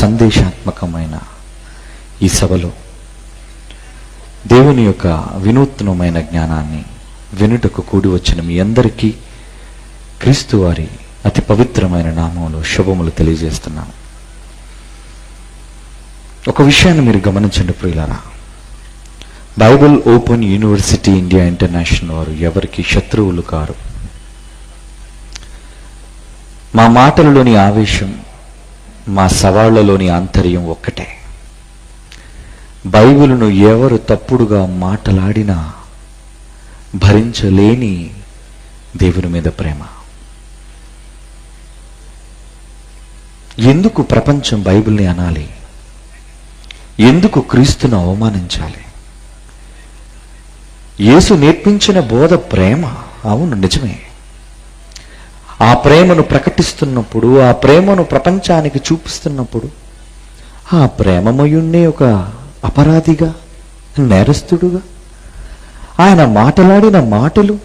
సందేశాత్మకమైన ఈ సభలో దేవుని యొక్క వినూత్నమైన జ్ఞానాన్ని వినుటకు కూడి వచ్చిన మీ అందరికీ క్రీస్తు వారి అతి పవిత్రమైన నామంలో శుభములు తెలియజేస్తున్నాను. ఒక విషయాన్ని మీరు గమనించండి ప్రియులారా. Bible open university India international వారు ఎవరికి శత్రువులు కారు. మా మాటలలోని ఆవేశం, మా సవాళ్లలోని ఆంతర్యం ఒక్కటే. బైబిలును ఎవరు తప్పుడుగా మాటలాడినా భరించలేని దేవుని మీద ప్రేమ. ఎందుకు ప్రపంచం బైబిల్ని అనాలి? ఎందుకు క్రీస్తును అవమానించాలి? యేసు నేర్పించిన బోధ ప్రేమ. అవును, నిజమే. ఆ ప్రేమను ప్రకటిస్తున్నప్పుడు, ఆ ప్రేమను ప్రపంచానికి చూపిస్తున్నప్పుడు ఆ ప్రేమమయుణ్ణే ఒక అపరాధిగా, నేరస్తుడుగా, ఆయన మాటలాడిన మాటలు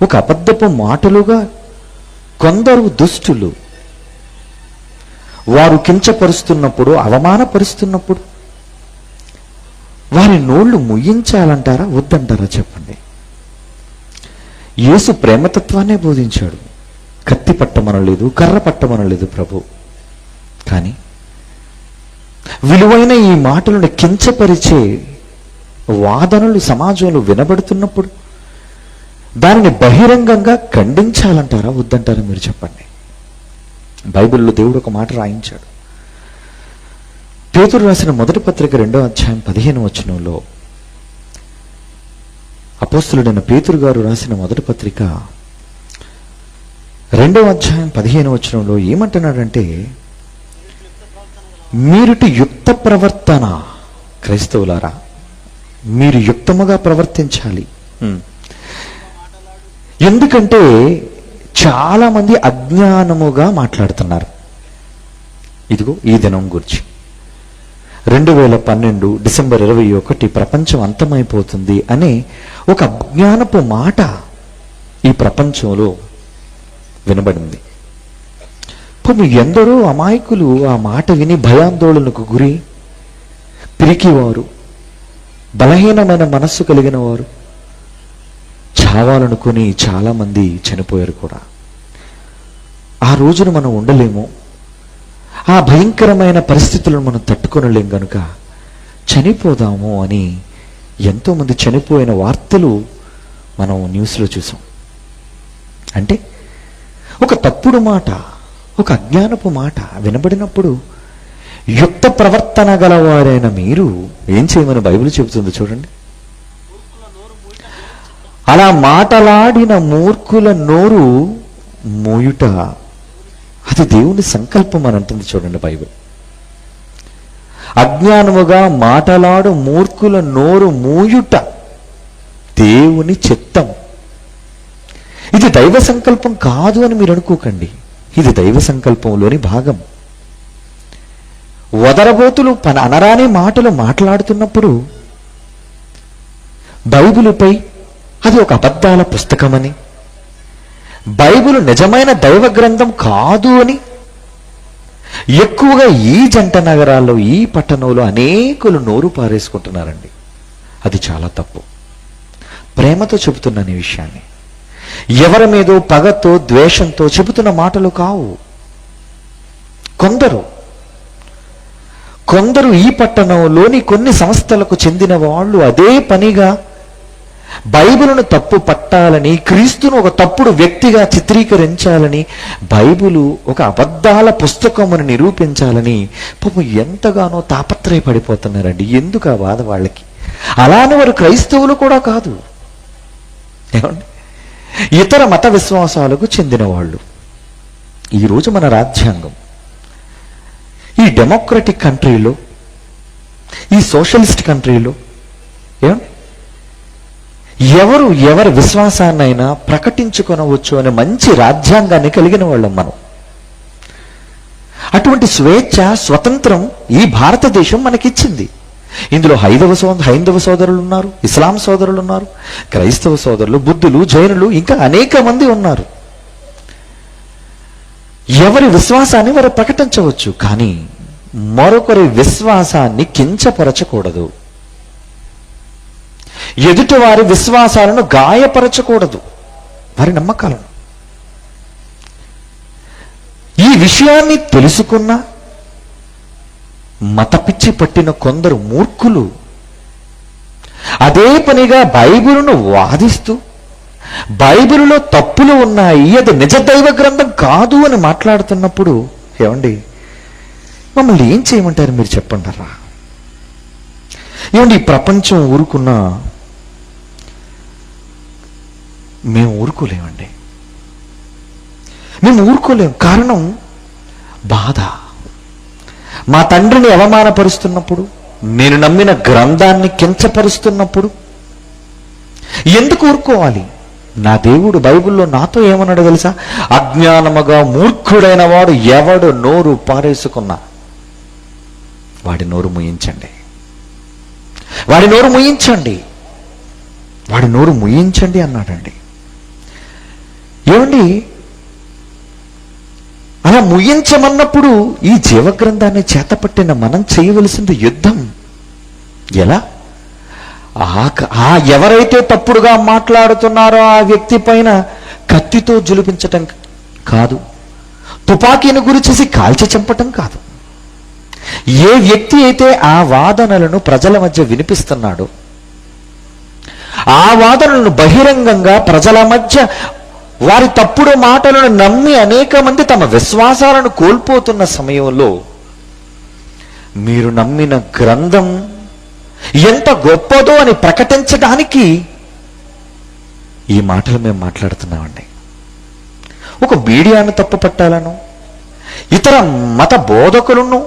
ఒక అబద్ధపు మాటలుగా కొందరు దుష్టులు వారు కించపరుస్తున్నప్పుడు, అవమానపరుస్తున్నప్పుడు వారి నోళ్లు ముయ్యించాలంటారా, వద్దంటారా? చెప్పండి. యేసు ప్రేమతత్వాన్నే బోధించాడు. కత్తి పట్టమనలేదు, కర్ర పట్టమనలేదు ప్రభు. కానీ విలువైన ఈ మాటలను కించపరిచే వాదనలు సమాజంలో వినబడుతున్నప్పుడు దానిని బహిరంగంగా ఖండించాలంటారా, వద్దంటారా? మీరు చెప్పండి. బైబిల్లో దేవుడు ఒక మాట రాయించాడు. పేతురు రాసిన మొదటి పత్రిక 2వ అధ్యాయం 15వ వచనంలో, అపోస్తలుడైన పేతురు గారు రాసిన మొదటి పత్రిక 2వ అధ్యాయం 15వ వచనంలో ఏమంటున్నాడంటే, మీరుటి యుక్త ప్రవర్తన, క్రైస్తవులారా మీరు యుక్తముగా ప్రవర్తించాలి. ఎందుకంటే చాలా మంది అజ్ఞానముగా మాట్లాడుతున్నారు. ఇదిగో ఈ దినం గురించి 2012 డిసెంబర్ 21 ప్రపంచం అంతమైపోతుంది అనే ఒక అజ్ఞానపు మాట ఈ ప్రపంచంలో వినబడింది. ఇప్పుడు ఎందరో అమాయకులు ఆ మాట విని భయాందోళనకు గురి, పిరికివారు, బలహీనమైన మనస్సు కలిగిన వారు చావాలనుకుని చాలామంది చనిపోయారు కూడా. ఆ రోజున మనం ఉండలేము, ఆ భయంకరమైన పరిస్థితులను మనం తట్టుకొనలేం కనుక చనిపోదాము అని ఎంతోమంది చనిపోయిన వార్తలు మనం న్యూస్లో చూసాం. అంటే ఒక తప్పుడు మాట, ఒక అజ్ఞానపు మాట వినబడినప్పుడు యుక్త ప్రవర్తన గలవారైన మీరు ఏం చేయమని బైబిల్ చెబుతుంది చూడండి. అలా మాటలాడిన మూర్ఖుల నోరు మూయుట అది దేవుని సంకల్పం అని అంటుంది చూడండి బైబిల్. అజ్ఞానముగా మాటలాడు మూర్ఖుల నోరు మూయుట దేవుని చిత్తం. ఇది దైవ సంకల్పం కాదు అని మీరు అనుకోకండి. ఇది దైవ సంకల్పంలోని భాగం. వదరబోతులు అనరాని మాటలు మాట్లాడుతున్నప్పుడు బైబిలుపై అది ఒక అబద్ధాల పుస్తకమని, బైబిల్ నిజమైన దైవ గ్రంథం కాదు అని ఎక్కువగా ఈ జంట నగరాల్లో, ఈ పట్టణంలో అనేకులు నోరు పారేసుకుంటున్నారండి. అది చాలా తప్పు. ప్రేమతో చెబుతున్నాను ఈ విషయాన్ని. ఎవరి మీదో పగతో, ద్వేషంతో చెబుతున్న మాటలు కావు. కొందరు ఈ పట్టణంలోని కొన్ని సంస్థలకు చెందిన వాళ్ళు అదే పనిగా బైబిలును తప్పు పట్టాలని, క్రీస్తును ఒక తప్పుడు వ్యక్తిగా చిత్రీకరించాలని, బైబిలు ఒక అబద్ధాల పుస్తకమును నిరూపించాలని పాపం ఎంతగానో తాపత్రయపడిపోతున్నారండి. ఎందుకు ఆ బాధ వాళ్ళకి? అలానే వారు క్రైస్తవులు కూడా కాదు, ఏమండి, ఇతర మత విశ్వాసాలకు చెందిన వాళ్ళు. ఈరోజు మన రాజ్యాంగం ఈ డెమోక్రటిక్ కంట్రీలో, ఈ సోషలిస్ట్ కంట్రీలో ఏమండి ఎవరి విశ్వాసాన్నైనా ప్రకటించుకొనవచ్చు అనే మంచి రాజ్యాంగాన్ని కలిగిన వాళ్ళం మనం. అటువంటి స్వేచ్ఛ, స్వతంత్రం ఈ భారతదేశం మనకిచ్చింది. ఇందులో హైందవ సోదరులు ఉన్నారు, ఇస్లాం సోదరులు ఉన్నారు, క్రైస్తవ సోదరులు, బుద్ధులు, జైనులు, ఇంకా అనేక మంది ఉన్నారు. ఎవరి విశ్వాసాన్ని వారు ప్రకటించవచ్చు. కానీ మరొకరి విశ్వాసాన్ని కించపరచకూడదు. ఎదుటి వారి విశ్వాసాలను గాయపరచకూడదు, వారి నమ్మకాలను. ఈ విషయాన్ని తెలుసుకున్న మతపిచ్చి పట్టిన కొందరు మూర్ఖులు అదే పనిగా బైబిలును వాదిస్తూ బైబిలులో తప్పులు ఉన్నాయి, అది నిజ దైవ గ్రంథం కాదు అని మాట్లాడుతున్నప్పుడు ఏమండి మమ్మల్ని ఏం చేయమంటారు మీరు చెప్పంటారా? ఏమండి ఈ ప్రపంచం ఊరుకున్నా మేము ఊరుకోలేమండి, మేము ఊరుకోలేము. కారణం బాధ. మా తండ్రిని అవమానపరుస్తున్నప్పుడు, నేను నమ్మిన గ్రంథాన్ని కించపరుస్తున్నప్పుడు ఎందుకు ఊరుకోవాలి? నా దేవుడు బైబిల్లో నాతో ఏమన్నాడో తెలుసా? అజ్ఞానముగా మూర్ఖుడైన వాడు ఎవడు నోరు పారేసుకున్నా వాడి నోరు ముయించండి, వాడి నోరు ముయించండి, వాడి నోరు ముయించండి అన్నాడండి. ఏమండి అలా ముయించమన్నప్పుడు ఈ జీవగ్రంథాన్ని చేతపట్టిన మనం చేయవలసింది యుద్ధం. ఎలా? ఎవరైతే తప్పుడుగా మాట్లాడుతున్నారో ఆ వ్యక్తి పైన కత్తితో జులిపించటం కాదు, తుపాకీని గురిచేసి కాల్చి చంపటం కాదు. ఏ వ్యక్తి అయితే ఆ వాదనలను ప్రజల మధ్య వినిపిస్తున్నాడో, ఆ వాదనలను బహిరంగంగా ప్రజల మధ్య వారి తప్పుడు మాటలను నమ్మి అనేక మంది తమ విశ్వాసాలను కోల్పోతున్న సమయంలో మీరు నమ్మిన గ్రంథం ఎంత గొప్పదో అని ప్రకటించడానికి ఈ మాటలు మేము మాట్లాడుతున్నామండి. ఒక మీడియాను తప్పు పట్టాలను, ఇతర మత బోధకులను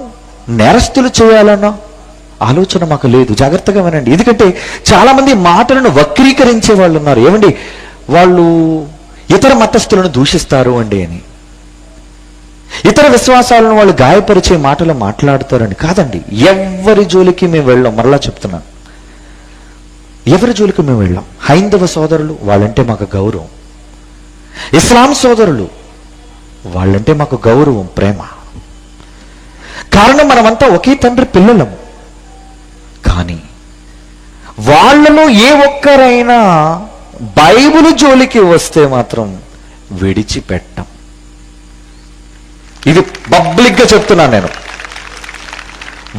నేరస్తులు చేయాలన్న ఆలోచన మాకు లేదు. జాగ్రత్తగా వినండి, ఎందుకంటే చాలా మంది మాటలను వక్రీకరించే వాళ్ళు ఉన్నారు. ఏమండి వాళ్ళు ఇతర మతస్థులను దూషిస్తారు అండి అని, ఇతర విశ్వాసాలను వాళ్ళు గాయపరిచే మాటలు మాట్లాడుతారండి. కాదండి, ఎవరి జోలికి మేము వెళ్ళాం. మరలా చెప్తున్నాను, ఎవరి జోలికి మేము వెళ్ళాం. హైందవ సోదరులు వాళ్ళంటే మాకు గౌరవం, ఇస్లాం సోదరులు వాళ్ళంటే మాకు గౌరవం, ప్రేమ. కారణం మనమంతా ఒకే తండ్రి పిల్లలం. కానీ వాళ్ళలో ఏ ఒక్కరైనా బైబిలు జోలికి వస్తే మాత్రం విడిచిపెట్టం. ఇది పబ్లిక్గా చెప్తున్నాను నేను.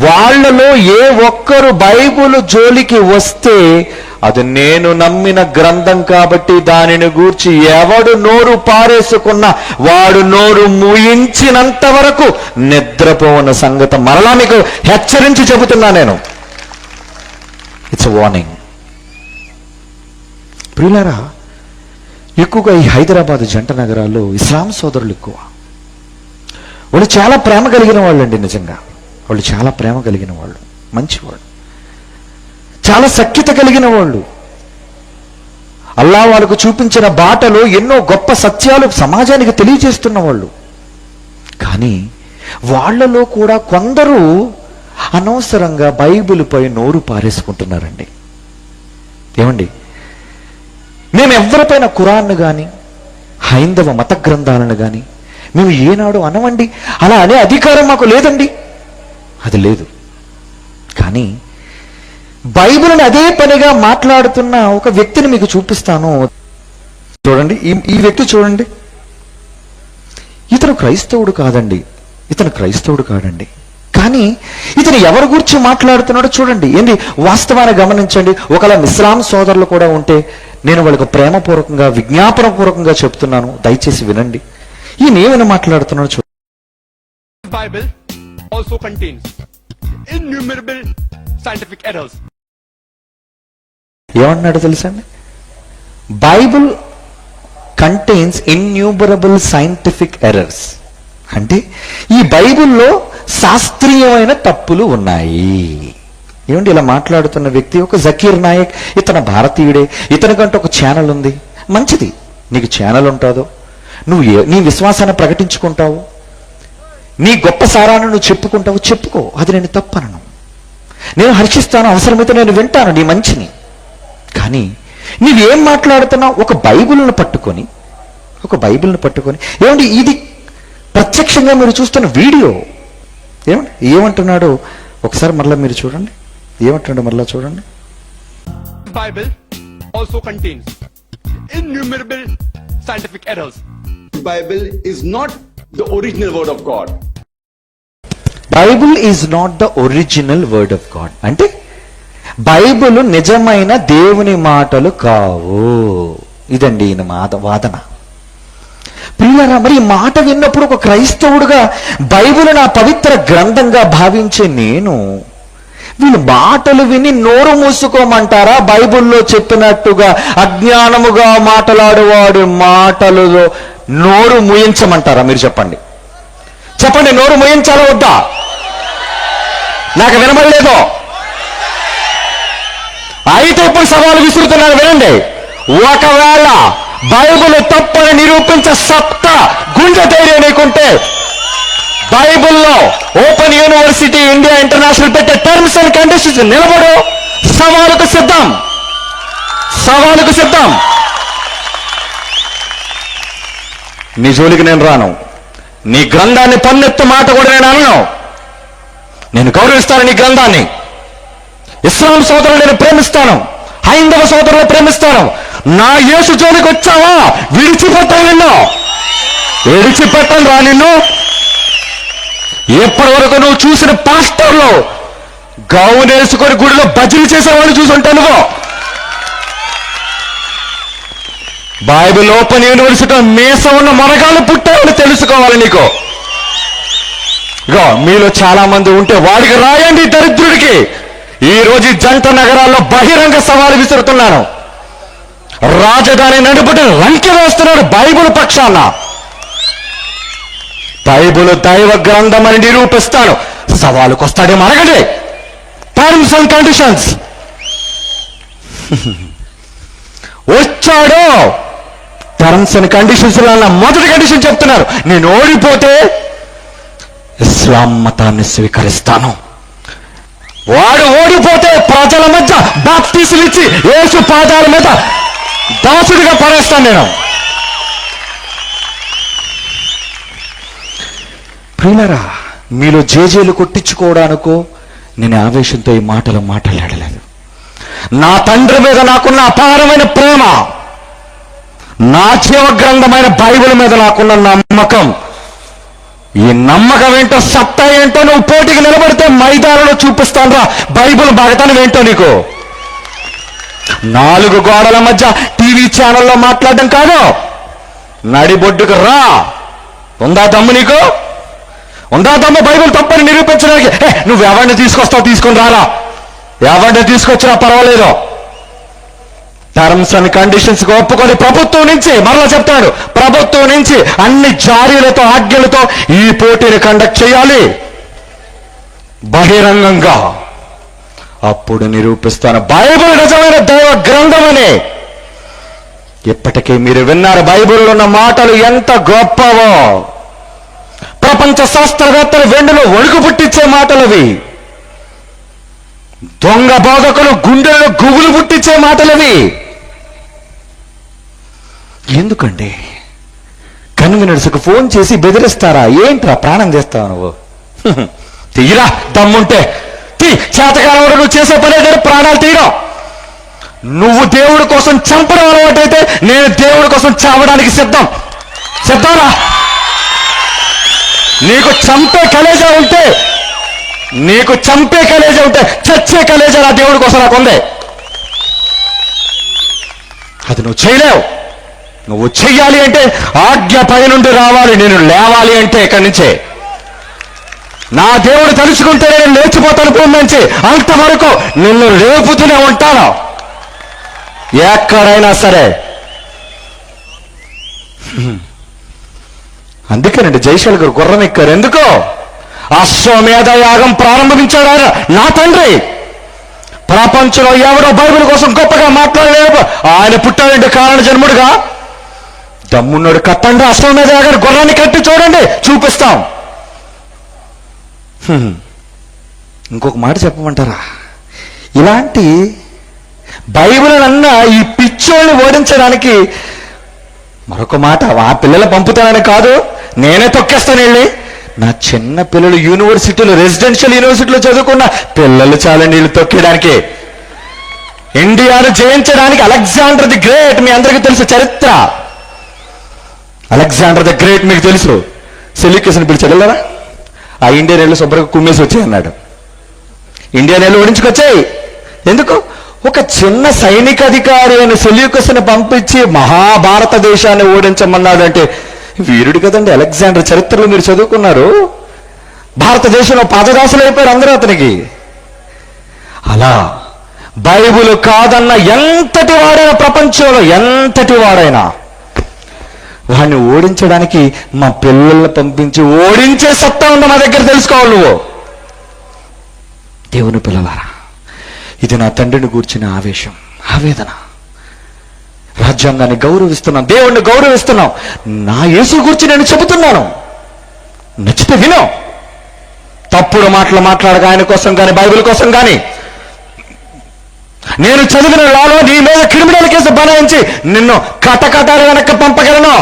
వాళ్ళలో ఏ ఒక్కరు బైబిలు జోలికి వస్తే అది నేను నమ్మిన గ్రంథం కాబట్టి దానిని గూర్చి ఎవడు నోరు పారేసుకున్నా వాడు నోరు మూయించినంత వరకు నిద్రపోవన్న సంగతి మరలా మీకు హెచ్చరించి చెబుతున్నా నేను. It's warning. ప్రియులారా, ఎక్కువగా ఈ హైదరాబాద్ జంట నగరాల్లో ఇస్లాం సోదరులు ఎక్కువ. వాళ్ళు చాలా ప్రేమ కలిగిన వాళ్ళు అండి. నిజంగా వాళ్ళు చాలా ప్రేమ కలిగిన వాళ్ళు, మంచివాళ్ళు, చాలా సఖ్యత కలిగిన వాళ్ళు. అల్లా వాళ్ళకు చూపించిన బాటలో ఎన్నో గొప్ప సత్యాలు సమాజానికి తెలియజేస్తున్న వాళ్ళు. కానీ వాళ్ళలో కూడా కొందరు అనవసరంగా బైబిలుపై నోరు పారేసుకుంటున్నారండి. ఏమండి, మేము ఎవరిపైన ఖురాన్ను కానీ హైందవ మత గ్రంథాలను కానీ మేము ఏనాడు అనవండి. అలా అనే అధికారం మాకు లేదండి, అది లేదు. కానీ బైబిల్ని అదే పనిగా మాట్లాడుతున్న ఒక వ్యక్తిని మీకు చూపిస్తాను. చూడండి, ఈ వ్యక్తి చూడండి. ఇతను క్రైస్తవుడు కాదండి, ఇతను క్రైస్తవుడు కాదండి. కానీ ఇతను ఎవరి గురించి మాట్లాడుతున్నాడో చూడండి. ఏంటి వాస్తవాన్ని గమనించండి. ఒకవేళ ఇస్లాం సోదరులు కూడా ఉంటే నేను వాళ్ళకు ప్రేమపూర్వకంగా విజ్ఞాపన పూర్వకంగా చెప్తున్నాను, దయచేసి వినండి. ఈయన ఏమైనా మాట్లాడుతున్నాడు చూడండి. Bible also contains innumerable scientific errors. ఏమన్నాడు తెలుసండి? Bible contains innumerable scientific errors. అంటే ఈ బైబిల్లో శాస్త్రీయమైన తప్పులు ఉన్నాయి. ఏమండి, ఇలా మాట్లాడుతున్న వ్యక్తి ఒక జకీర్ నాయక్. ఇతను భారతీయుడే, ఇతనికంటే ఒక ఛానల్ ఉంది. మంచిది, నీకు ఛానల్ ఉంటుందో, నువ్వు నీ విశ్వాసాన్ని ప్రకటించుకుంటావు, నీ గొప్ప సారాన్ని నువ్వు చెప్పుకుంటావు, చెప్పుకో. అది నేను తప్పనను, నేను హర్షిస్తాను, అవసరమైతే నేను వింటాను నీ మంచిని. కానీ నీవేం మాట్లాడుతున్నావు? ఒక బైబిల్ను పట్టుకొని ఏమండి, ఇది ప్రత్యక్షంగా మీరు చూస్తున్న వీడియో, ఏమంటున్నాడు ఒకసారి మరలా మీరు చూడండి. ఏమంటున్నాడు మరలా చూడండి. Bible also contains innumerable scientific errors. Bible is not the original word of God. Bible is not the original word of God. అంటే బైబుల్ నిజమైన దేవుని మాటలు కావు. ఇదండి ఈయన వాదన. ప్రియులారా, మరి ఈ మాట విన్నప్పుడు ఒక క్రైస్తవుడుగా బైబిల్ నా పవిత్ర గ్రంథంగా భావించే నేను వీళ్ళు మాటలు విని నోరు మూసుకోమంటారా? బైబిల్లో చెప్పినట్టుగా అజ్ఞానముగా మాట్లాడేవాడు మాటలలో నోరు మూయించమంటారా? మీరు చెప్పండి, చెప్పండి. నోరు మూయించాలా వద్దా? నాకు వినబడలేదు. అయితే ఇప్పుడు సవాలు విసురుతున్నాను, వినండి. ఒకవేళ బైబిల్ తప్పని నిరూపించే సత్తా గుండె ధైర్యం నీకుంటే బైబిల్లో ఓపెన్ యూనివర్సిటీ ఇండియా ఇంటర్నేషనల్ పెట్టే టర్మ్స్ అండ్ కండిషన్స్ నిలబడు. సవాలుకు సిద్ధం, సవాలుకు సిద్ధం. నీ జోలికి నేను రాను. నీ గ్రంథాన్ని పన్నెత్తు మాట కూడా నేను అనను. నేను గౌరవిస్తాను నీ గ్రంథాన్ని. ఇస్లాం సోదరులు నేను ప్రేమిస్తాను, హైందవ సోదరులు ప్రేమిస్తాను. నా యేసు జోలికి వచ్చావా విడిచిపెట్టాను నిన్ను, విడిచిపెట్టాను రా నిన్ను. ఎప్పటి వరకు నువ్వు చూసిన పాస్టర్లు గౌన్ వేసుకొని గుడిలో భజనలు చేసేవాళ్ళు చూసుంటావు. నువ్వు బైబిల్ ఓపెన్ యూనివర్సిటీ మీస ఉన్న మొనగాళ్ళు పుట్టావని తెలుసుకోవాలి నీకు. ఇగో మీలో చాలా మంది ఉంటే వాడికి రాయండి, దరిద్రుడికి. ఈ రోజు జంట నగరాల్లో బహిరంగ సవాలు విసురుతున్నాను. రాజధాని నడుపుట లంకె వేస్తున్నాడు బైబిల్ పక్షాన. బైబిల్ దైవ గ్రంథం అని నిరూపిస్తాను. సవాలుకు వస్తాడేమో అడగండి. టర్మ్స్ అండ్ కండిషన్స్ వచ్చాడు. టర్మ్స్ అండ్ కండిషన్స్ మొదటి కండిషన్ చెప్తున్నారు, నేను ఓడిపోతే ఇస్లాం మతాన్ని స్వీకరిస్తాను. వాడు ఓడిపోతే ప్రజల మధ్య బాప్తీసులు ఇచ్చి యేసు పాదాల మీద దాసుడిగా పడేస్తాను నేను. ప్రియులారా, మీలో జేజేలు కొట్టించుకోవడానికో నేను ఆవేశంతో ఈ మాటలు మాట్లాడలేదు. నా తండ్రి మీద నాకున్న అపారమైన ప్రేమ, నా జీవ గ్రంథమైన బైబిల్ మీద నాకున్న నమ్మకం, ఈ నమ్మకం ఏంటో సత్తా ఏంటో నువ్వు పోటీకి నిలబడితే మైదానంలో చూపిస్తాను రా బైబిల్ భగతనం ఏంటో నీకు. 4 గోడల మధ్య టీవీ ఛానల్లో మాట్లాడడం కాదు, నడిబొడ్డుకు రా. ఉందా దమ్ము నీకు? ఉందా దమ్ము బైబిల్ తప్పని నిరూపించడానికి? నువ్వు ఎవరిని తీసుకొస్తావు తీసుకొని రారా, ఎవరిని తీసుకొచ్చినా పర్వాలేదు. టర్మ్స్ అండ్ కండిషన్స్ ఒప్పుకొని ప్రభుత్వం నుంచి, మరలా చెప్తాడు, ప్రభుత్వం నుంచి అన్ని జారీలతో ఆజ్ఞలతో ఈ పోటీని కండక్ట్ చేయాలి బహిరంగంగా. అప్పుడు నిరూపిస్తాను బైబిల్ నిజమైన దైవ గ్రంథం అని. ఇప్పటికీ మీరు విన్నారు బైబిల్లో ఉన్న మాటలు ఎంత గొప్పవో. ప్రపంచ శాస్త్రవేత్తలు వెండిలో వణుకు పుట్టించే మాటలవి. దొంగ బోధకులు గుండెల్లో గుబులు పుట్టించే మాటలవి. ఎందుకండి కన్వీనర్స్కు ఫోన్ చేసి బెదిరిస్తారా? ఏంట్రా ప్రాణం చేస్తావు నువ్వు? తీరా దమ్ముంటే చేతకాలంలో నువ్వు చేసే పనే కానీ ప్రాణాలు తీయడం. నువ్వు దేవుడి కోసం చంపడం అలవాటైతే నేను దేవుడి కోసం చావడానికి సిద్ధం. సిద్ధంరా. నీకు చంపే కలేజా ఉంటే, నీకు చంపే కలేజా ఉంటే చచ్చే కలేజా నా దేవుడి కోసం నాకు ఉంది. అది నువ్వు చేయలేవు. నువ్వు చెయ్యాలి అంటే ఆజ్ఞ పై నుండి రావాలి. నేను లేవాలి అంటే ఇక్కడి నుంచే నా దేవుడు తలుచుకుంటే నేను లేచిపోతాను భూమి నుంచి. అంతవరకు నిన్ను లేపుతూనే ఉంటాను ఎక్కడైనా సరే. అందుకేనండి జైశాల్ గారు గుర్రం ఎక్కారు. ఎందుకో అశ్వమేధ యాగం ప్రారంభించాడు ఆయన, నా తండ్రి. ప్రపంచంలో ఎవడో బైబిల్ కోసం గొప్పగా మాట్లాడలేదు. ఆయన పుట్టాడంటే కారణ జన్ముడుగా. దమ్మున్నాడు కట్టండి అశ్వమేధ యాగాన్ని, గుర్రాన్ని కట్టి చూడండి, చూపిస్తాం. ఇంకొక మాట చెప్పమంటారా? ఇలాంటి బైబిల్ అన్న ఈ పిచ్చోళ్ళని ఓడించడానికి మరొక మాట, ఆ పిల్లలు పంపుతానని కాదు, నేనే తొక్కేస్తాను వెళ్ళి. నా చిన్న పిల్లలు యూనివర్సిటీలో, రెసిడెన్షియల్ యూనివర్సిటీలో చదువుకున్న పిల్లలు చాలా నీళ్లు తొక్కడానికి, ఇండియాను జయించడానికి అలెగ్జాండర్ ది గ్రేట్, మీ అందరికీ తెలుసు చరిత్ర. అలెగ్జాండర్ ది గ్రేట్ మీకు తెలుసు. సెల్యూకస్ని పిలిచాడు, వెళ్ళరా ఆ ఇండియన్ వెళ్ళి శుభ్రంగా కుమ్మేసి వచ్చాయి అన్నాడు. ఇండియన్ వెళ్ళి ఓడించుకొచ్చాయి. ఎందుకు? ఒక చిన్న సైనిక అధికారి అయిన సెల్యూకస్ని పంపించి మహాభారతదేశాన్ని ఓడించమన్నాడంటే వీరుడు కదండి అలెగ్జాండర్. చరిత్రలో మీరు చదువుకున్నారు. భారతదేశంలో పాదదాసులు అయిపోయారు అందరూ అతనికి. అలా బైబిల్ కాదన్న ఎంతటి వాడైనా, ప్రపంచంలో ఎంతటి వాడైనా వాడిని ఓడించడానికి మా పిల్లల్ని పంపించి ఓడించే సత్తా ఉందో మా దగ్గర తెలుసుకోవాలి నువ్వు. దేవుని పిల్లలారా, ఇది నా తండ్రిని గూర్చిన ఆవేశం, ఆవేదన. రాజ్యాంగాన్ని గౌరవిస్తున్నాం, దేవుణ్ణి గౌరవిస్తున్నాం. నా యేసు గురించి నేను చెబుతున్నాను. నచ్చితే విను. తప్పుడు మాటలు మాట్లాడక ఆయన కోసం కానీ, బైబిల్ కోసం కానీ. నేను చదివిన లాలో నీ మీద క్రిమినల్ కేసు బనాయించి నిన్ను కటకటాలు వెనక్కి పంపగలను.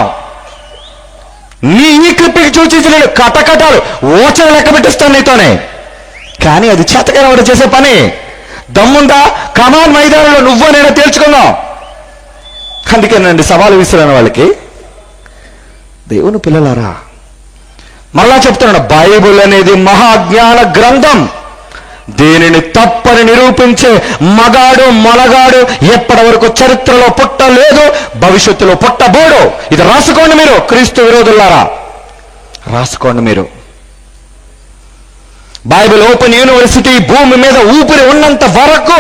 నీ ఈ క్లిప్పింగ్ చూసి నేను కటకటాలు ఓచన లెక్క పెట్టిస్తాను నీతోనే. కానీ అది చేతగానే వాడు చేసే పని. దమ్ముందా? కమాన్ మైదానంలో నువ్వు నేను తేల్చుకుందాం. అందుకేనండి సవాలు విసిరాను వాళ్ళకి. దేవుని పిల్లలారా, మరలా చెప్తున్నాడు, బైబిల్ అనేది మహాజ్ఞాన గ్రంథం. దీనిని తప్పని నిరూపించే మగాడు మొలగాడు ఎప్పటి వరకు చరిత్రలో పుట్టలేదు, భవిష్యత్తులో పుట్టబోడు. ఇది రాసుకోండి మీరు క్రీస్తు విరోధులారా, రాసుకోండి మీరు. బైబిల్ ఓపెన్ యూనివర్సిటీ భూమి మీద ఊపిరి ఉన్నంత వరకు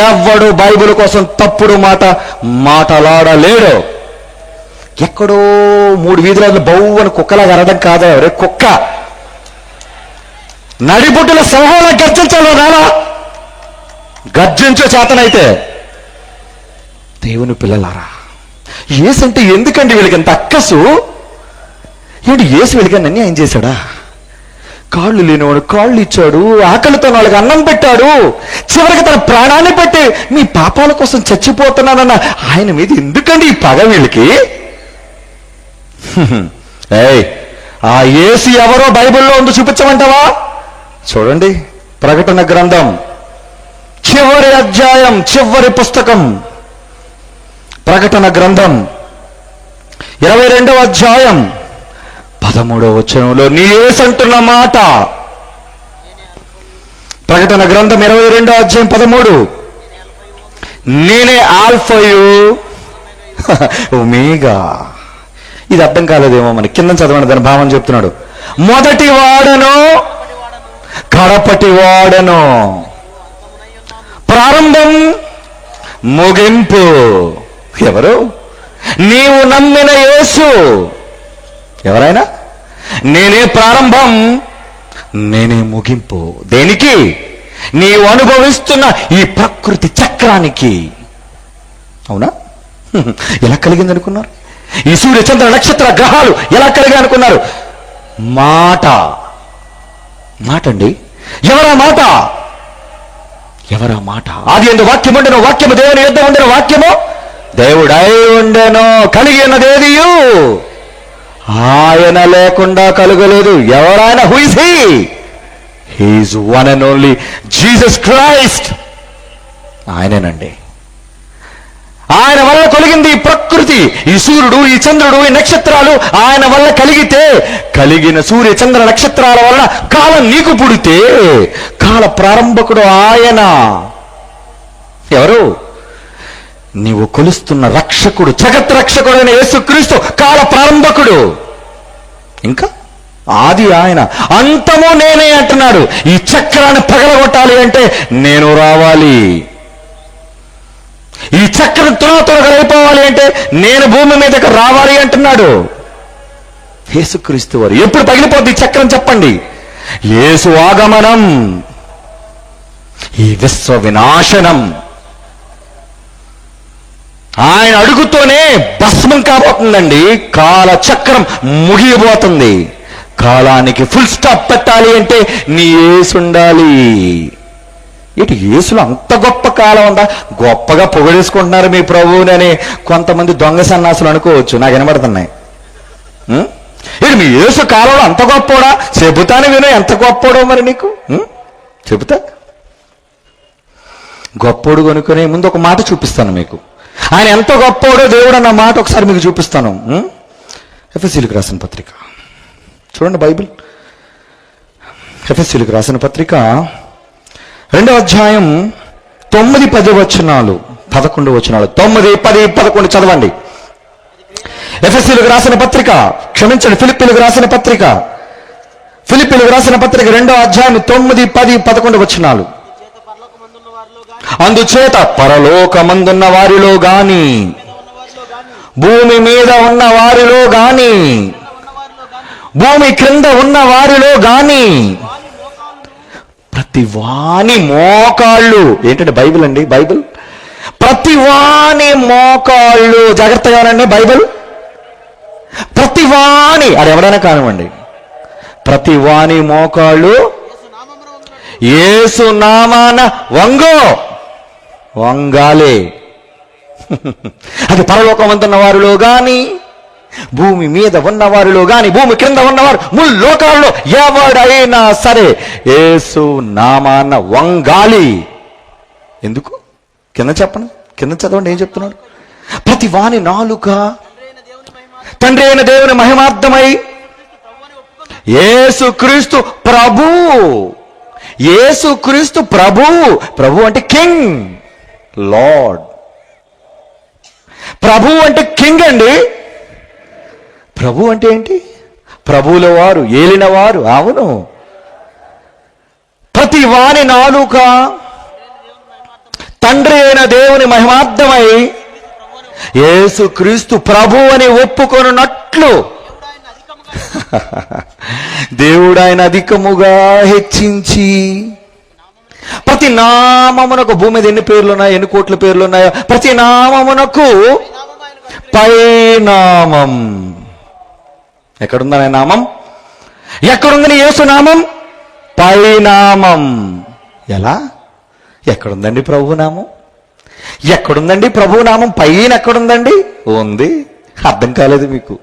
ఎవడు బైబిల్ కోసం తప్పుడు మాటలాడలేడు. ఎక్కడో 3 వీధులలో బౌవని కుక్కలాగా అరడం కాదా? ఎవరే కుక్క నడిబుడ్డుల సింహంలో గర్జించాలో రాలా? గర్జించే చేతనైతే. దేవుని పిల్లలారా, యేసు అంటే ఎందుకండి వీళ్ళకి ఎంత అక్కసు? ఏంటి యేసు వీళ్ళకి అన్యాయం చేశాడా? కాళ్ళు లేనివాడు కాళ్ళు ఇచ్చాడు, ఆకలితో వాళ్ళకి అన్నం పెట్టాడు, చివరికి తన ప్రాణాన్ని పెట్టి మీ పాపాల కోసం చచ్చిపోతున్నానన్న ఆయన మీద ఎందుకండి ఈ పగ వీళ్ళకి? ఆ యేసు ఎవరో బైబిల్లో ఉంది, చూపించమంటావా? చూడండి, ప్రకటన గ్రంథం చివరి అధ్యాయం, చివరి పుస్తకం, ప్రకటన గ్రంథం 22వ అధ్యాయం 13వ వచనంలో నీ యేసు అంటున్న మాట. ప్రకటన గ్రంథం 22వ అధ్యాయం 13, నేనే ఆల్ఫయు ఒమేగా. ఇది అర్థం కాలేదేమో మనకి. కింద చదవండి, దాని భావం చెప్తున్నాడు. మొదటి వాడను కడపటి వాడను, ప్రారంభం ముగింపు. ఎవరు? నీవు నమ్మిన యేసు. ఎవరైనా? నేనే ప్రారంభం, నేనే ముగింపు. దేనికి? నీవు అనుభవిస్తున్న ఈ ప్రకృతి చక్రానికి. అవునా? ఎలా కలిగింది అనుకున్నారు? ఈ సూర్య చంద్ర నక్షత్ర గ్రహాలు ఎలా కలిగా అనుకున్నారు? మాట అండి. ఎవరా మాట? ఎవరా మాట? ఆది యందు వాక్యం ఉండెను, వాక్యము దేవుని యొద్ద ఉండెను, వాక్యము దేవుడై ఉండెను. కలిగి ఉన్నదేదియు ఆయన లేకుండా కలుగలేదు. ఎవరైనా? Who is he? He is one and only Jesus Christ. ఆయనేనండి. ఆయన వల్ల కలిగింది ఈ ప్రకృతి, ఈ సూర్యుడు, ఈ చంద్రుడు, ఈ నక్షత్రాలు ఆయన వల్ల కలిగితే, కలిగిన సూర్య చంద్ర నక్షత్రాల వల్ల కాలం నీకు పుడితే కాల ప్రారంభకుడు ఆయన. ఎవరు? నీవు కొలుస్తున్న రక్షకుడు, జగత్ రక్షకుడు అయిన యేసుక్రీస్తు కాల ప్రారంభకుడు. ఇంకా ఆది ఆయన, అంతము నేనే అంటున్నాడు. ఈ చక్రాన్ని పగలగొట్టాలి అంటే నేను రావాలి. ఈ చక్రం త్వరగా అయిపోవాలి అంటే నేను భూమి మీదకి రావాలి అంటున్నాడు యేసుక్రీస్తు వారు. ఎప్పుడు పగిలిపోద్ది చక్రం చెప్పండి? యేసు ఆగమనం, ఈ విశ్వ వినాశనం. ఆయన అడుగుతోనే భస్మం కాబోతుందండి. కాల చక్రం ముగియబోతుంది. కాలానికి ఫుల్ స్టాప్ పెట్టాలి అంటే నీ యేసు ఉండాలి. ఇటు యేసులో అంత గొప్ప కాలం ఉందా? గొప్పగా పొగడేసుకుంటున్నారు మీ ప్రభువుని అని కొంతమంది దొంగ సన్నాసులు అనుకోవచ్చు, నాకు వినబడుతున్నాయి. ఇది మీ యేసు కాలంలో అంత గొప్పోడా? చెబుతాను విను ఎంత గొప్పోడో మరి నీకు. చెబుతా. గొప్పోడు కొనుక్కునే ముందు ఒక మాట చూపిస్తాను మీకు. ఆయన ఎంత గొప్పోడో దేవుడు అన్న మాట ఒకసారి మీకు చూపిస్తాను. ఎఫెసీయులకు రాసిన పత్రిక చూడండి, బైబిల్ ఎఫెసీయులకు రాసిన పత్రిక 2వ అధ్యాయం 9, 10 వచనాలు, 11 వచనాలు. 9, 10, 11 చదవండి. ఎఫెసీయులకు రాసిన పత్రిక, క్షమించండి, ఫిలిప్పీలకు రాసిన పత్రిక, ఫిలిప్పీలకు రాసిన పత్రిక 2వ అధ్యాయం 9, 10, 11 వచనాలు. అందుచేత పరలోకమందున్న వారిలో గాని భూమి మీద ఉన్న వారిలో గాని భూమి క్రింద ఉన్న వారిలో గాని ప్రతి వాని మోకాళ్ళు, ఏంటంటే బైబిల్ అండి, బైబిల్. ప్రతి వాని మోకాళ్ళు, జాగ్రత్తగా వినండి, బైబిల్. ప్రతి వాని, అది ఎవరైనా కానివ్వండి, ప్రతి వాని మోకాళ్ళు యేసు నామాన వంగాలి. అది పరలోకమందున్న వారిలో గాని భూమి మీద ఉన్నవారిలో గాని భూమి క్రింద ఉన్నవారు ముల్లోకాల్లో ఎవడైనా సరే యేసు నామాన వంగాలి. ఎందుకు? కింద చెప్పండి, కింద చదవండి ఏం చెప్తున్నాడు. ప్రతి వాని నాలుక తండ్రి అయిన దేవుని మహిమార్థమై యేసుక్రీస్తు ప్రభు. యేసుక్రీస్తు ప్రభు. ప్రభు అంటే కింగ్, లార్డ్. ప్రభు అంటే కింగ్ అండి. ప్రభు అంటే ఏంటి? ప్రభువుల వారు, ఏలిన వారు. అవును. ప్రతి వాని నాలుక తండ్రి అయిన దేవుని మహిమార్థమై యేసుక్రీస్తు ప్రభు అని ఒప్పుకొనున్నట్లు దేవుడు ఆయన అధికముగా హెచ్చించి ప్రతి నామమునకు, భూమి మీద ఎన్ని పేర్లు ఉన్నాయో, ఎన్ని కోట్ల పేర్లు ఉన్నాయో, ప్రతి నామమునకు పైనామం. ఎక్కడుందని నామం? ఎక్కడుందని యేసు నామం? పైనామం. ఎలా? ఎక్కడుందండి ప్రభునామం? ఎక్కడుందండి ప్రభునామం? పైన ఎక్కడుందండి? ఉంది. అర్థం కాలేదు మీకు.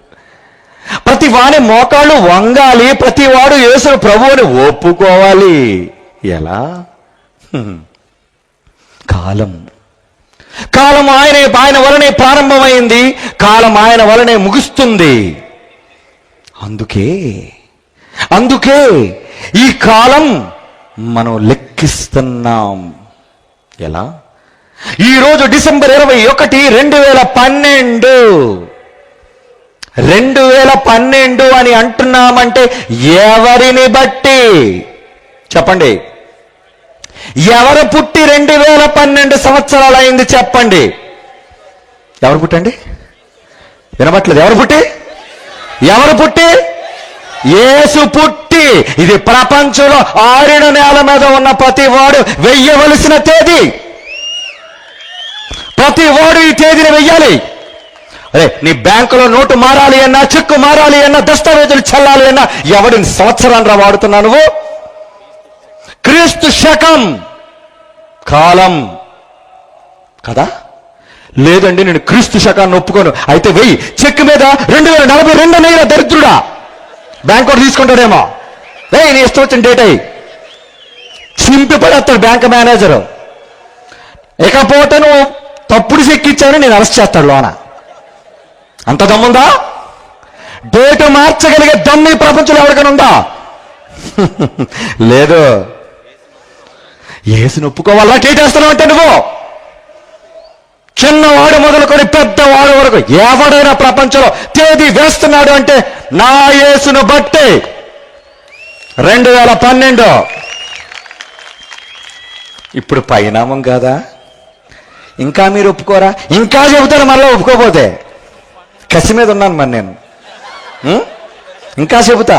ప్రతి వాని మోకాళ్ళు వంగాలి, ప్రతి వాడు యేసు ప్రభువుని ఒప్పుకోవాలి. ఎలా? కాలం ఆయన వలనే ప్రారంభమైంది, కాలం ఆయన వలనే ముగుస్తుంది. అందుకే ఈ కాలం మనం లెక్కిస్తున్నాం. ఎలా? ఈరోజు డిసెంబర్ 21, 2012 అని అంటున్నామంటే ఎవరిని బట్టి చెప్పండి? ఎవరు పుట్టి 2012 సంవత్సరాలు అయింది చెప్పండి? ఎవరు పుట్టండి? వినబట్లేదు. ఎవరు పుట్టి? యేసు పుట్టి. ఇది ప్రపంచంలో ఆరిన నేల మీద ఉన్న ప్రతి వాడు వెయ్యవలసిన తేదీ. ప్రతి వాడు ఈ తేదీని వెయ్యాలి. అరే, నీ బ్యాంకులో నోటు మారాలి అన్నా, చెక్కు మారాలి అన్నా, దస్తావేజులు చెల్లాలి అన్నా ఎవడిని సంవత్సరాన్ని వాడుతున్నా నువ్వు? క్రీస్తు శకం కాలం కదా? లేదండి నేను క్రీస్తు శకాన్ని ఒప్పుకోను. అయితే వెయ్యి. చెక్ మీద 2042 నెయ్యి దరిద్రుడా. బ్యాంక్ వాడు తీసుకుంటాడేమో. నీ ఇష్టం వచ్చిన డేట్ అయ్యి చింపి పడేస్తాడు బ్యాంక్ మేనేజరు. ఇకపోతే నువ్వు తప్పుడు చెక్ ఇచ్చావని నేను అరెస్ట్ చేస్తాడు లోన. అంత దమ్ముందా? డేటు మార్చగలిగే దమ్ము ఈ ప్రపంచంలో ఎవరికైనా ఉందా? లేదు. యేసుని ఒప్పుకోవాలా? కేటేస్తున్నావు అంటే నువ్వు చిన్నవాడు మొదలుకొని పెద్దవాడు వరకు ఎవడైనా ప్రపంచంలో తేదీ వేస్తున్నాడు అంటే నా యేసును బట్టి 2012. ఇప్పుడు పరిణామం కాదా? ఇంకా మీరు ఒప్పుకోరా? ఇంకా చెబుతారు మళ్ళీ ఒప్పుకోపోతే. కసి మీద ఉన్నాను మరి నేను. ఇంకా చెబుతా.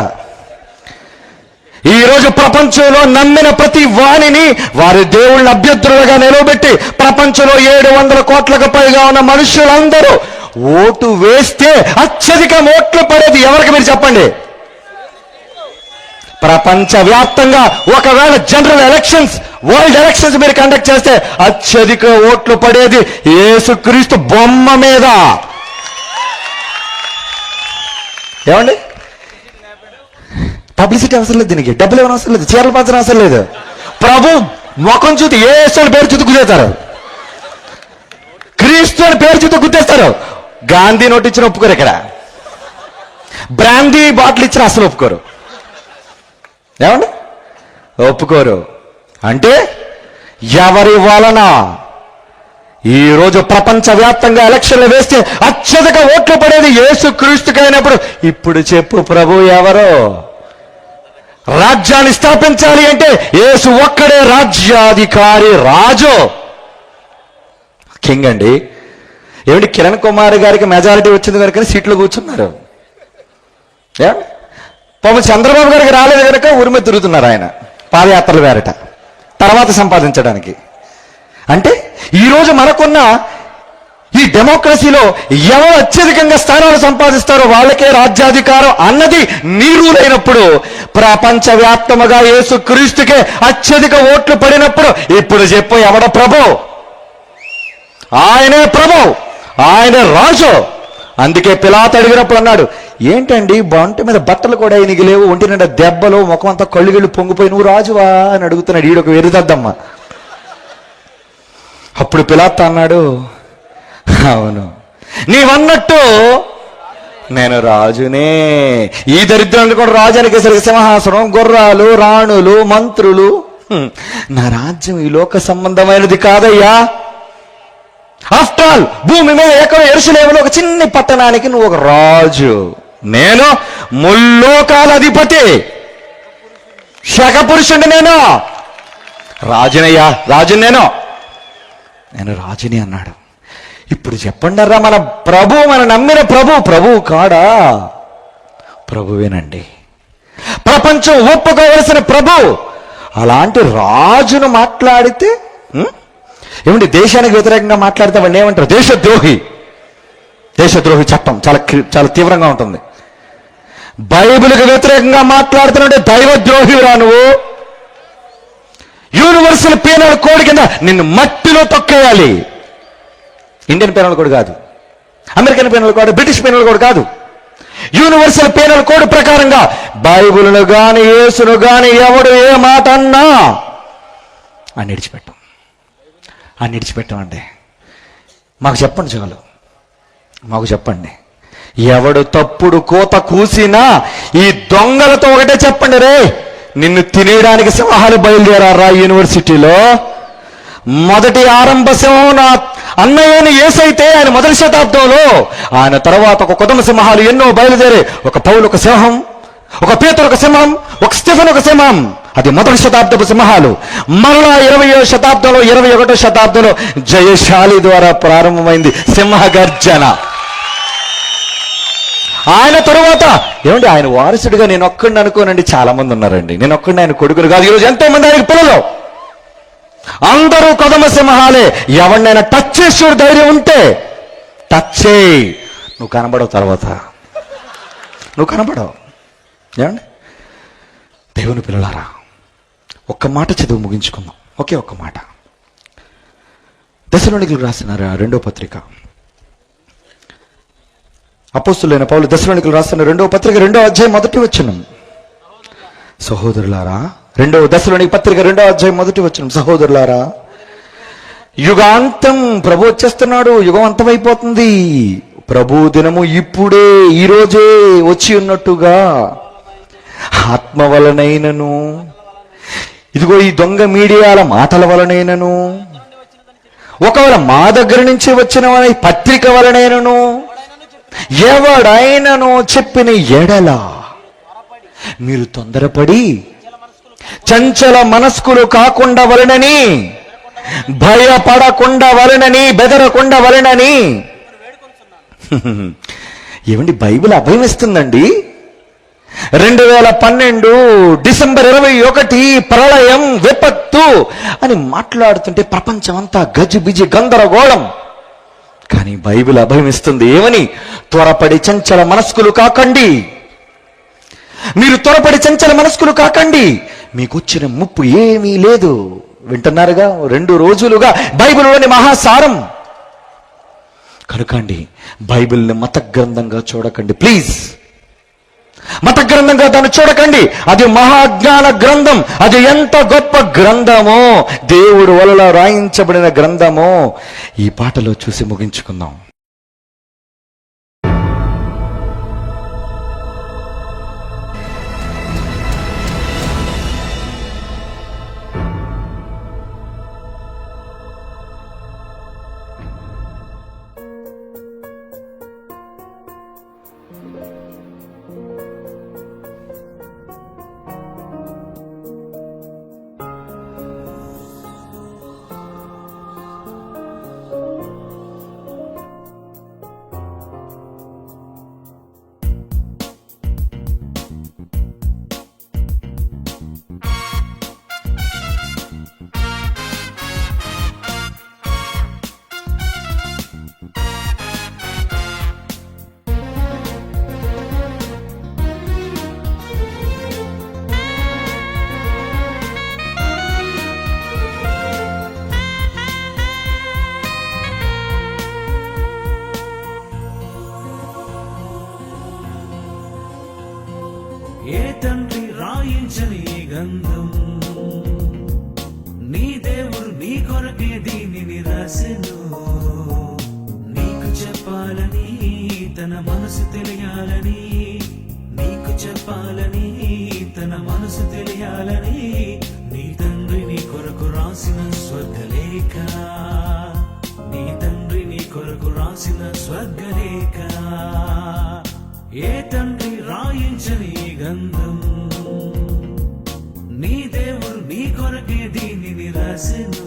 ఈరోజు ప్రపంచంలో నమ్మిన ప్రతి వాణిని వారి దేవుళ్ళని అభ్యర్థులుగా నిలవబెట్టి ప్రపంచంలో 700 కోట్లకు పైగా ఉన్న మనుషులందరూ ఓటు వేస్తే అత్యధిక ఓట్లు పడేది ఎవరికి మీరు చెప్పండి? ప్రపంచవ్యాప్తంగా ఒకవేళ జనరల్ ఎలక్షన్స్, వరల్డ్ ఎలక్షన్స్ మీరు కండక్ట్ చేస్తే అత్యధిక ఓట్లు పడేది యేసుక్రీస్తు బొమ్మ మీద. ఏమండి? పబ్లిసిటీ అవసరం లేదు, దీనికి డబ్బులు ఏమైనా అవసరం లేదు, చీరలు పంచడం అవసరం లేదు. ప్రభు ముఖం చూసి యేసు పేరు చూసి గుద్దేస్తారు, క్రీస్తు అని పేరు చూసి గుద్దేస్తారు. గాంధీ నోటు ఇచ్చిన ఒప్పుకోరు, ఇక్కడ బ్రాందీ బాటిల్ ఇచ్చిన అసలు ఒప్పుకోరు. ఏమండి ఒప్పుకోరు. అంటే ఎవరి వలన ఈరోజు ప్రపంచవ్యాప్తంగా ఎలక్షన్లు వేస్తే అత్యధిక ఓట్లు పడేది యేసు క్రీస్తుకి అయినప్పుడు ఇప్పుడు చెప్పు ప్రభు ఎవరో? రాజ్యాన్ని స్థాపించాలి అంటే యేసు ఒక్కడే రాజ్యాధికారి, రాజు, కింగ్ అండి. ఏమిటి కిరణ్ కుమార్ గారికి మెజారిటీ వచ్చింది కనుక సీట్లో కూర్చున్నారు. పాపం చంద్రబాబు గారికి రాలేదు కనుక ఊరి మీద తిరుగుతున్నారు ఆయన పాదయాత్రలు వేరట తర్వాత సంపాదించడానికి. అంటే ఈరోజు మనకున్న ఈ డెమోక్రసీలో ఎవరు అత్యధికంగా స్థానాలు సంపాదిస్తారో వాళ్ళకే రాజ్యాధికారం అన్నది నీరులైనప్పుడు, ప్రపంచవ్యాప్తముగా యేసు క్రీస్తుకే అత్యధిక ఓట్లు పడినప్పుడు ఇప్పుడు చెప్పు ఎవడ ప్రభు? ఆయనే ప్రభు, ఆయనే రాజు. అందుకే పిలాతు అడిగినప్పుడు అన్నాడు, ఏంటండి ఒంటి మీద బట్టలు కూడా ఈయనకి లేవు, ఒంటి నిండా దెబ్బలు, ముఖం అంతా కళ్ళు గిళ్ళు పొంగిపోయి నువ్వు రాజువా అని అడుగుతున్నాడు. ఈడొక వెరిదద్దమ్మ. అప్పుడు పిలాతు అన్నాడు, అవును నీవన్నట్టు నేను రాజునే. ఈ దరిద్రాన్ని కూడా రాజు అనికేసరికి సింహాసనం, గుర్రాలు, రాణులు, మంత్రులు. నా రాజ్యం ఈ లోక సంబంధమైనది కాదయ్యా. ఆఫ్టర్ ఆల్ భూమి మీద ఎక్కడో యెరూషలేములో ఒక చిన్ని పట్టణానికి నువ్వు ఒక రాజు, నేను ముల్లోకాల అధిపతి, శకపురుషుడు, నేను రాజునయ్యా, రాజుని నేను రాజుని అన్నాడు. ఇప్పుడు చెప్పండి మన ప్రభు, మన నమ్మిన ప్రభు కాడా? ప్రభువేనండి. ప్రపంచం ఒప్పుకోవలసిన ప్రభు. అలాంటి రాజును మాట్లాడితే ఏమండి దేశానికి వ్యతిరేకంగా మాట్లాడితే వాళ్ళు ఏమంటారు? దేశద్రోహి. దేశద్రోహి చట్టం చాలా తీవ్రంగా ఉంటుంది. బైబిల్కి వ్యతిరేకంగా మాట్లాడుతున్నాడే దైవద్రోహిరా నువ్వు. యూనివర్సల్ పీనల్ కోడ్ కింద నిన్ను మట్టిలో తొక్కేయాలి. ఇండియన్ పీనల్ కోడ్ కాదు, American penal code, British penal code కాదు. యూనివర్సల్ పీనల్ కోడ్ ప్రకారంగా బైబిల్ను గాని యేసును గాని ఎవడు ఏ మాట అన్నా అని విడిచిపెట్టామండి. మాకు చెప్పండి చాలు, మాకు చెప్పండి. ఎవడు తప్పుడు కోత కూసినా ఈ దొంగలతో ఒకటే చెప్పండి, రే నిన్ను తినేయడానికి సింహాలు బయలుదేరారా యూనివర్సిటీలో. మొదటి ఆరంభ సింహం నా అన్నయ్యని యేసైతే ఆయన మొదటి శతాబ్దంలో, ఆయన తర్వాత ఒక కొదమ సింహాలు ఎన్నో బయలుదేరే, ఒక పౌలు ఒక సింహం, ఒక పేతురు ఒక సింహం, ఒక స్టెఫెన్ ఒక సింహం. అది మొదటి శతాబ్దపు సింహాలు. మరలా 20వ శతాబ్దంలో 21వ శతాబ్దంలో జయశాలి ద్వారా ప్రారంభమైంది సింహ గర్జన. ఆయన తరువాత ఏమండి ఆయన వారసుడిగా నేను ఒక్కడిని అనుకోనండి, చాలా మంది ఉన్నారండి. నేను ఒక్కడిని ఆయన కొడుకులు కాదు. ఈరోజు ఎంతో మంది ఆయనకి పిల్లలు, అందరూ కొదమ సింహాలే. ఎవరినైనా టచ్ చేసే ధైర్యం ఉంటే టచ్ చేయి, నువ్వు కనబడవు, తర్వాత నువ్వు కనబడవు. ఏమండి దేవుని పిల్లలారా, ఒక్క మాట చదువు ముగించుకుందాం. ఒకే ఒక్క మాట. దశలోనికులకు రాసిన 2వ పత్రిక, అపోస్తులైన పౌలు దశలోనికులకు రాసిన 2వ పత్రిక 2వ అధ్యాయం 1వ వచనం. సహోదరులారా, 2వ దశలోనిక పత్రిక 2వ అధ్యాయం 1వ వచనం. సహోదరులారా, యుగాంతం ప్రభు వచ్చేస్తున్నాడు, యుగం అంతమైపోతుంది. ప్రభు దినము ఇప్పుడే, ఈరోజే వచ్చి ఉన్నట్టుగా ఆత్మ వలనైనను, ఇదిగో ఈ దొంగ మీడియాల మాటల వలనైనను, ఒకవేళ మా దగ్గర నుంచి వచ్చిన పత్రిక వలనైనను ఎవడైనను చెప్పిన ఎడల మీరు తొందరపడి చంచల మనస్కులు కాకుండా వలనని, భయపడకుండా వలనని, బెదరకుండా వలనని. ఏమండి బైబిల్ అభయం ఇస్తుందండి. 2012 డిసెంబర్ 21 ప్రళయం, విపత్తు అని మాట్లాడుతుంటే ప్రపంచం అంతా గజిబిజి గందరగోళం. కానీ బైబిల్ అభయమిస్తుంది ఏమని? త్వరపడి చంచల మనస్కులు కాకండి. మీరు త్వరపడి చంచల మనస్కులు కాకండి, మీకు వచ్చిన ముప్పు ఏమీ లేదు. వింటున్నారుగా 2 రోజులుగా బైబిల్లోని మహాసారం. కనుకండి బైబిల్ని మత గ్రంథంగా చూడకండి ప్లీజ్. మత గ్రంథంగా దాన్ని చూడకండి. అది మహాజ్ఞాన గ్రంథం. అది ఎంత గొప్ప గ్రంథమో, దేవుడు వలన రాయించబడిన గ్రంథమో ఈ పాటలో చూసి ముగించుకుందాం. ఏ తండ్రి రాయించని ఈ గంధం, నీ దేవుడు నీ కొరకే దీనిని రాసెను. నీకు చెప్పాలని, తన మనసు తెలియాలని, నీకు చెప్పాలని, తన మనసు తెలియాలని, నీ తండ్రి నీ కొరకు రాసిన స్వర్గలేఖ, నీ తండ్రి నీ కొరకు రాసిన స్వర్గలేఖ. ఏ తండ్రి రాయించని ఈ గంధం, నీ దేవుడు నీ కొరకే దీనిని రాసెను.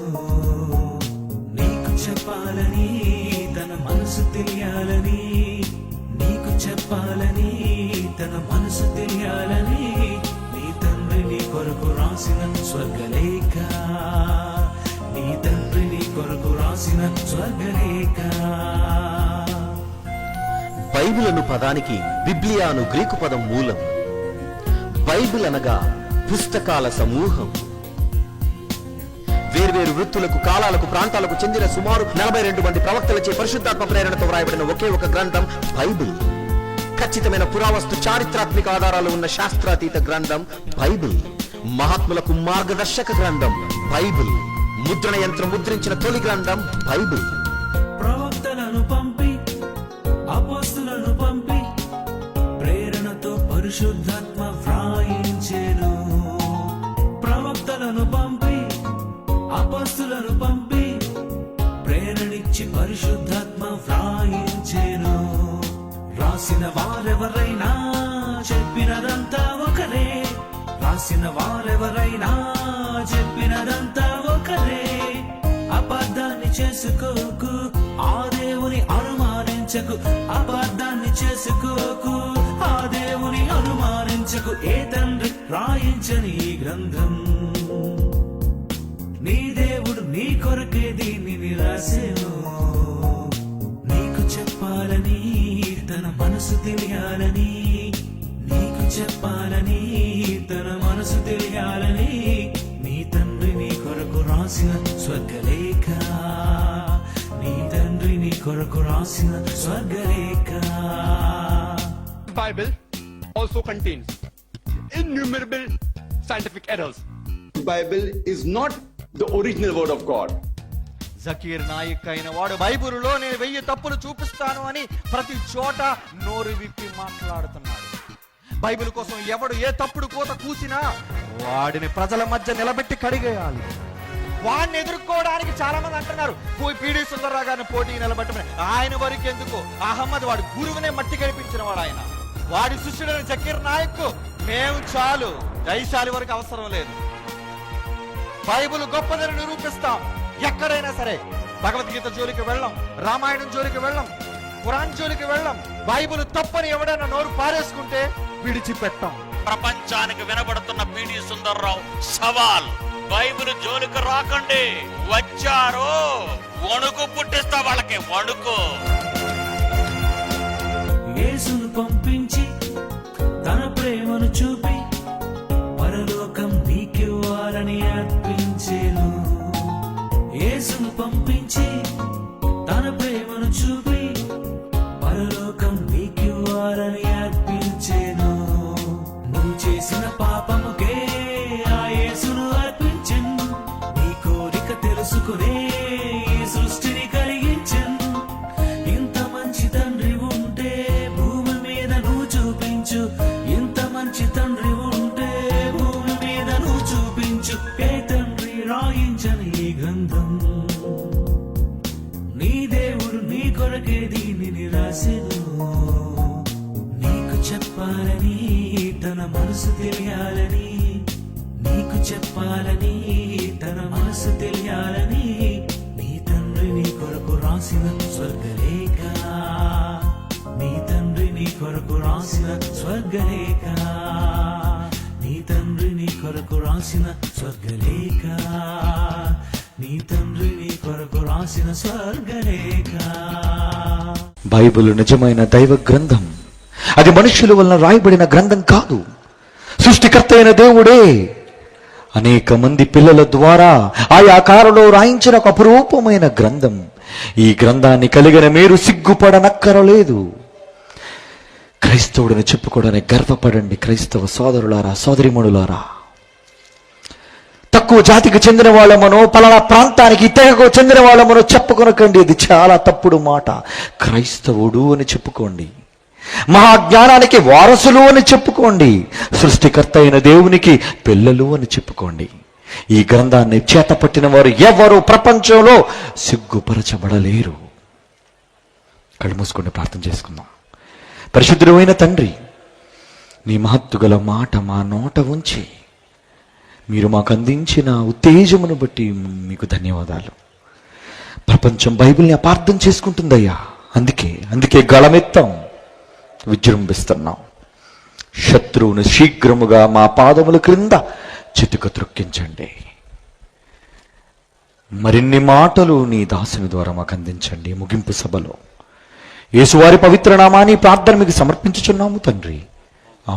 నీకు చెప్పాలని, తన మనసు తెలియాలని, నీకు చెప్పాలని, తన మనసు తెలియాలని, నీ తండ్రి నీ కొరకు రాసిన స్వర్గలేఖ, నీ తండ్రి నీ కొరకు రాసిన స్వర్గలేఖ. బైబిల్ అను పదానికి బిబ్లియా అను గ్రీకు పదం మూలం. బైబిల్ అనగా పుస్తకాల సమూహం. వేర్వేరు వృత్తులకు, కాలాలకు, ప్రాంతాలకు చెందిన సుమారు 42 మంది ప్రవక్తలచే పరిశుద్ధాత్మ ప్రేరణతో వ్రాయబడిన ఒకే ఒక గ్రంథం బైబిల్. ఖచ్చితమైన పురావస్తు, చారిత్రాత్మిక ఆధారాలు ఉన్న శాస్త్రాతీత గ్రంథం బైబిల్. మహాత్ములకు మార్గదర్శక గ్రంథం బైబిల్. ముద్రణ యంత్రం ముద్రించిన తొలి గ్రంథం బైబిల్. ప్రవక్తలను పంపి, అపోస్తులను పంపి, ప్రేరణతో పరిశుద్ధాత్మ వ్రాయించెను. ప్రవక్తలను పంపి, అపోస్తులను పంపి, ప్రేరణిచ్చి పరిశుద్ధాత్మ వ్రాయించెను. రాసిన వారెవరైనా చెప్పినదంతా ఒకరే, రాసిన వారెవరైనా చెప్పినదంతా ఒకరే. అబద్ధాన్ని చేసుకోకు, ఆ దేవుని అనుమానించకు, అబద్ధాన్ని చేసుకోకు, ఆ దేవుని అనుమానించకు. ఏ తండ్రి రాయించని ఈ గ్రంథం, నీ దేవుడు నీ కొరకే దీనిని రాసెను. నీకు చెప్పాలని, తన మనసు తెలియాలని, నీకు చెప్పాలని, తన మనసు తెలియాలని, నీ తండ్రి నీ కొరకు రాసిన స్వర్గలేఖ, నీ తండ్రి నీ కొరకు రాసిన స్వర్గలేఖ. Bible also contains innumerable scientific errors. Bible is not the original word of God. Zakir Naik అయిన వాడు బైబిలులో నేను 1000 తప్పులు చూపిస్తాను అని ప్రతి చోట నోరు విప్పి మాట్లాడుతున్నాడు. బైబిల్ కోసం ఎవడు ఏ తప్పుడు కోత కూసినా వాడిని ప్రజల మధ్య నిలబెట్టి కడిగేయాలి. వాడిని ఎదుర్కోవడానికి చాలా మంది అంటున్నారు, పీడి సుందర్రావు గారిని పోటీ నిలబెట్టమని. ఆయన వరకు ఎందుకు? అహ్మద్ వాడు గురువునే మట్టి కనిపించిన వాడు. ఆయన వాడి శిష్యుడైన జకీర్ నాయక్ మేము చాలు, జైశాలి వరకు అవసరం లేదు. బైబిల్ గొప్పదని నిరూపిస్తాం. ఎక్కడైనా సరే భగవద్గీత జోలికి వెళ్ళం, రామాయణం జోలికి వెళ్ళం, ఖురాన్ జోలికి వెళ్ళం. బైబిల్ తప్పని ఎవడైనా నోరు పారేసుకుంటే విడిచిపెట్టాం. ప్రపంచానికి వినబడుతున్న పీడి సుందర్రావు సవాల్, బైబిల్ జోలికి రాకండి, వచ్చారు వణుకు పుట్టిస్తా వాళ్ళకి వణుకు. యేసును పంపించి తన ప్రేమను చూపి పరలోకం నీకివ్వాలని అర్పించెను. యేసును పంపించి తన ప్రేమను చూపి పరలోకం నీకివ్వాలని అర్పించెను. చేసుకునే ఈ సృష్టిని కలిగించను. ఇంత మంచి తండ్రి ఉంటే భూమి మీద నువ్వు చూపించు. ఇంత మంచి తండ్రి ఉంటే భూమి మీద నువ్వు చూపించు. ఏ తండ్రి రాయించని ఈ గ్రంథం, నీ దేవుడు నీ కొరకే దీనిని రాసెను. నీకు చెప్పాలని తన మనసు తెలియాలని, నీకు చెప్పాలని తన మనసు తెలియాలని, నీ తండ్రి నీ కొరకు రాసిన స్వర్గలేఖ, నీ తండ్రి నీ కొరకు రాసిన స్వర్గలేఖ, నీ తండ్రి నీ కొరకు రాసిన స్వర్గలేఖ, నీ తండ్రి నీ కొరకు రాసిన స్వర్గలేఖ. బైబిల్ నిజమైన దైవ గ్రంథం. అది మనుషుల వలన రాయబడిన గ్రంథం కాదు. సృష్టికర్త అయిన దేవుడే అనేక మంది పిల్లల ద్వారా ఆయా కాలంలో రాయించిన ఒక అపురూపమైన గ్రంథం. ఈ గ్రంథాన్ని కలిగిన మీరు సిగ్గుపడనక్కరలేదు. క్రైస్తవుడిని చెప్పుకోవడానికి గర్వపడండి. క్రైస్తవ సోదరులారా, సోదరిమణులారా. తక్కువ జాతికి చెందిన వాళ్ళమనో, పలానా ప్రాంతానికి తెగకు చెందిన వాళ్ళమనో చెప్పుకొనకండి. ఇది చాలా తప్పుడు మాట. క్రైస్తవుడు అని చెప్పుకోండి. మహాజ్ఞానానికి వారసులు అని చెప్పుకోండి. సృష్టికర్త అయిన దేవునికి పిల్లలు అని చెప్పుకోండి. ఈ గ్రంథాన్ని చేతపట్టిన వారు ఎవరు ప్రపంచంలో సిగ్గుపరచబడలేరు. కళ్ళు మూసుకొని ప్రార్థన చేసుకుందాం. పరిశుద్ధుడు అయిన తండ్రి, నీ మహత్తుగల మాట మా నోట ఉంచి మీరు మాకు అందించిన ఉత్తేజమును బట్టి మీకు ధన్యవాదాలు. ప్రపంచం బైబిల్ని అపార్థం చేసుకుంటుందయ్యా. అందుకే గళమెత్తాం, విజృంభిస్తున్నాం. శత్రువును శీఘ్రముగా మా పాదముల క్రింద చితుక త్రొక్కించండి. మరిన్ని మాటలు నీ దాసుని ద్వారా మాకు అందించండి. ముగింపు సభలో యేసువారి పవిత్ర నామాన్ని ప్రార్థన మీకు సమర్పించుచున్నాము తండ్రి.